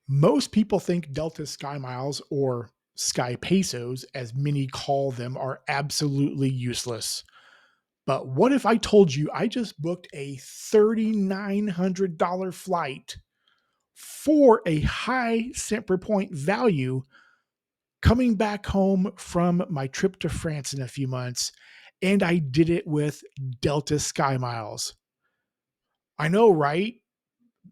Most people think Delta SkyMiles or Sky Pesos, as many call them, are absolutely useless. But what if I told you I just booked a $3,900 flight for a high cent per point value coming back home from my trip to France in a few months, and I did it with Delta SkyMiles? I know, right?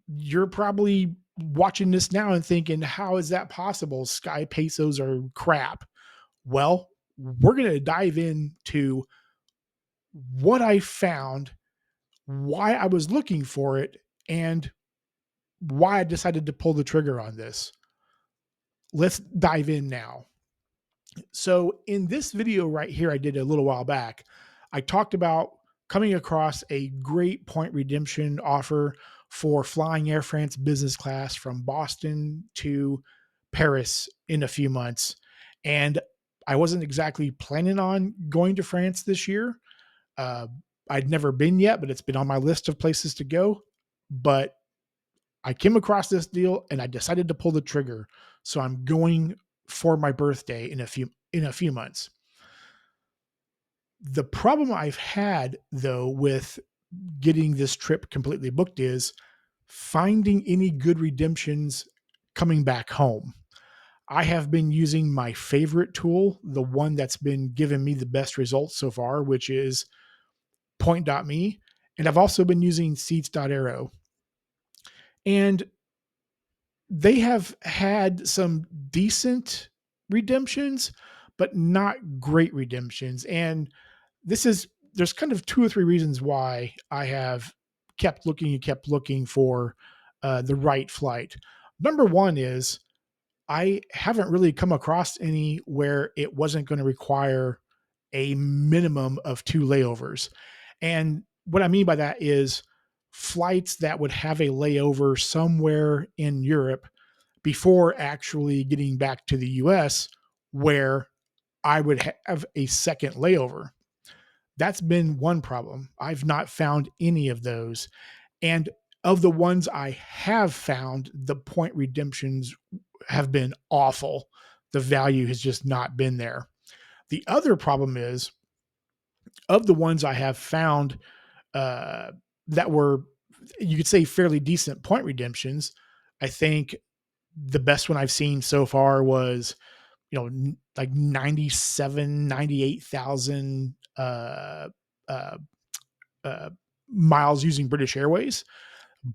You're probably watching this now and thinking, how is that possible? Sky Pesos are crap. Well, we're going to dive into what I found, why I was looking for it, and why I decided to pull the trigger on this. Let's dive in now. So, in this video right here, I did a little while back, I talked about coming across a great point redemption offer for flying Air France business class from Boston to Paris in a few months. And I wasn't exactly planning on going to France this year. Uh, I'd never been yet, but it's been on my list of places to go. But I came across this deal and I decided to pull the trigger. So I'm going for my birthday in a few months. The problem I've had though with getting this trip completely booked is finding any good redemptions coming back home. I have been using my favorite tool, the one that's been giving me the best results so far, which is point.me. And I've also been using seats.arrow. And they have had some decent redemptions, but not great redemptions. And there's kind of two or three reasons why I have kept looking for the right flight. Number one is I haven't really come across any where it wasn't going to require a minimum of two layovers. And what I mean by that is flights that would have a layover somewhere in Europe before actually getting back to the US, where I would have a second layover. That's been one problem. I've not found any of those. And of the ones I have found, the point redemptions have been awful. The value has just not been there. The other problem is, of the ones I have found uh, that were, you could say, fairly decent point redemptions, I think the best one I've seen so far was, like 97, 98,000 uh, uh, miles using British Airways,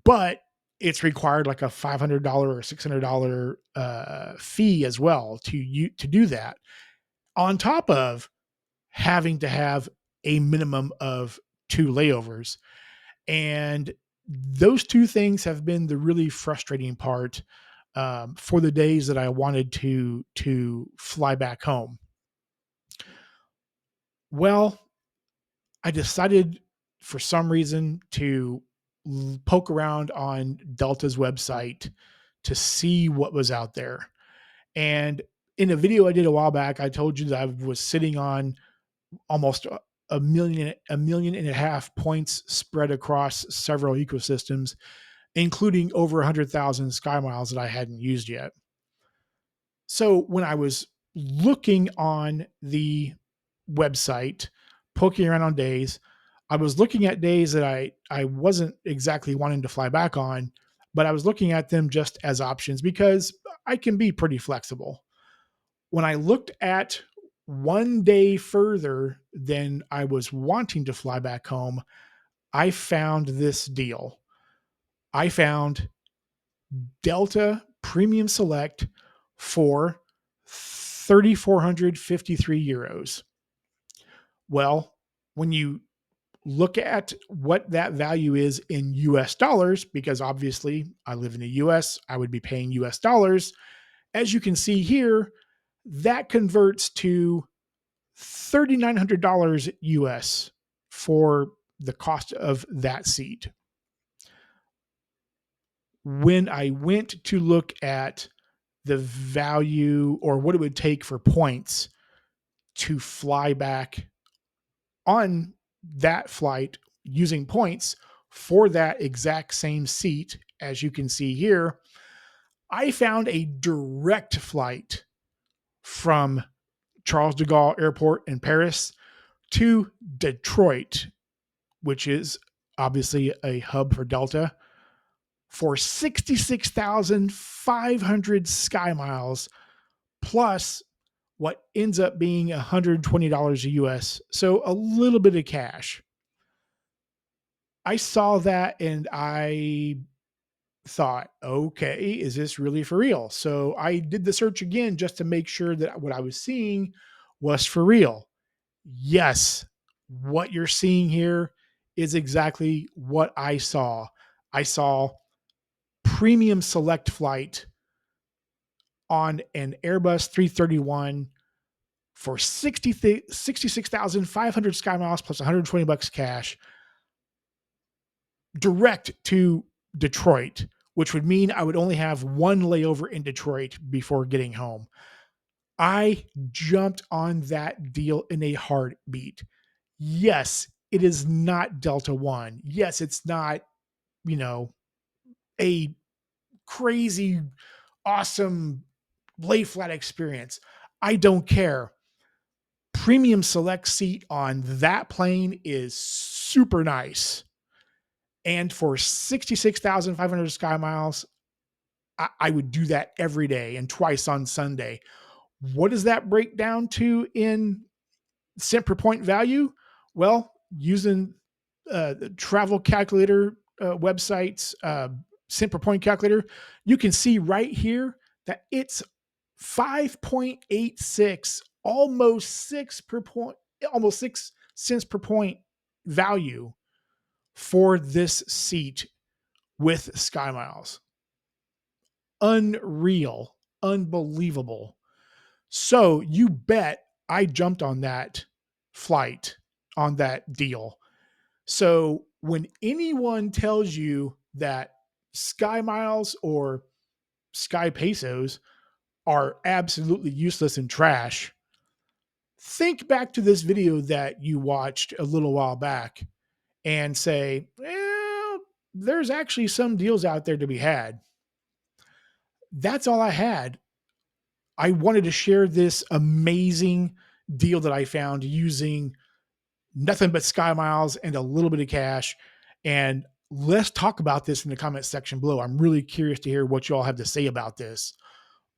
but it's required like a $500 or $600 fee as well to do that, on top of having to have a minimum of two layovers. And those two things have been the really frustrating part for the days that I wanted to fly back home. Well, I decided for some reason to poke around on Delta's website to see what was out there. And in a video I did a while back, I told you that I was sitting on almost a million and a half points spread across several ecosystems, including over 100,000 Sky Miles that I hadn't used yet. So when I was looking on the website, poking around on days, I was looking at days that I wasn't exactly wanting to fly back on, but I was looking at them just as options because I can be pretty flexible. When I looked at one day further than I was wanting to fly back home, I found this deal. I found Delta Premium Select for 3,453 euros. Well, when you look at what that value is in US dollars, because obviously I live in the US, I would be paying US dollars. As you can see here, that converts to $3,900 US for the cost of that seat. When I went to look at the value or what it would take for points to fly back on that flight using points for that exact same seat, as you can see here, I found a direct flight from Charles de Gaulle Airport in Paris to Detroit, which is obviously a hub for Delta, for 66,500 sky miles plus what ends up being $120 US. So a little bit of cash. I saw that and I thought, okay, is this really for real? So I did the search again just to make sure that what I was seeing was for real. Yes, what you're seeing here is exactly what I saw. I saw premium select flight on an Airbus 331 for 66,500 sky miles plus 120 bucks cash direct to Detroit, which would mean I would only have one layover in Detroit before getting home. I jumped on that deal in a heartbeat. Yes, it is not Delta One. Yes, it's not, you know, a crazy, awesome lay flat experience. I don't care. Premium select seat on that plane is super nice. And for 66,500 sky miles, I would do that every day and twice on Sunday. What does that break down to in cent per point value? Well, using the travel calculator websites, cent per point calculator, you can see right here that it's 5.86, almost 6 cents per point value for this seat with Sky Miles. Unreal, unbelievable. So you bet I jumped on that flight, on that deal. So when anyone tells you that Sky Miles or Sky Pesos are absolutely useless and trash, think back to this video that you watched a little while back and say, well, there's actually some deals out there to be had. That's all I had. I wanted to share this amazing deal that I found using nothing but Sky Miles and a little bit of cash. And let's talk about this in the comment section below. I'm really curious to hear what you all have to say about this.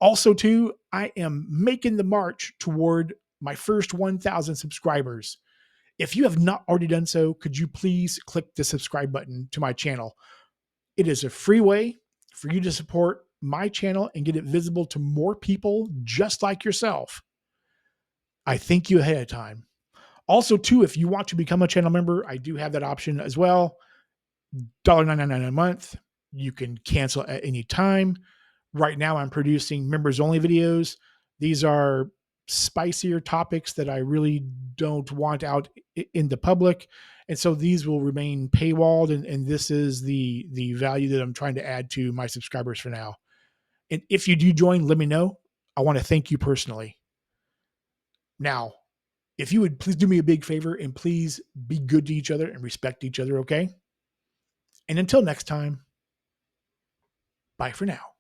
Also, too, I am making the march toward my first 1,000 subscribers. If you have not already done so, could you please click the subscribe button to my channel? It is a free way for you to support my channel and get it visible to more people just like yourself. I thank you ahead of time. Also, too, if you want to become a channel member, I do have that option as well. $1.99 a month. You can cancel at any time. Right now, I'm producing members only videos. These are spicier topics that I really don't want out in the public. And so these will remain paywalled. And this is the value that I'm trying to add to my subscribers for now. And if you do join, let me know. I want to thank you personally. Now, if you would please do me a big favor and please be good to each other and respect each other, okay? And until next time, bye for now.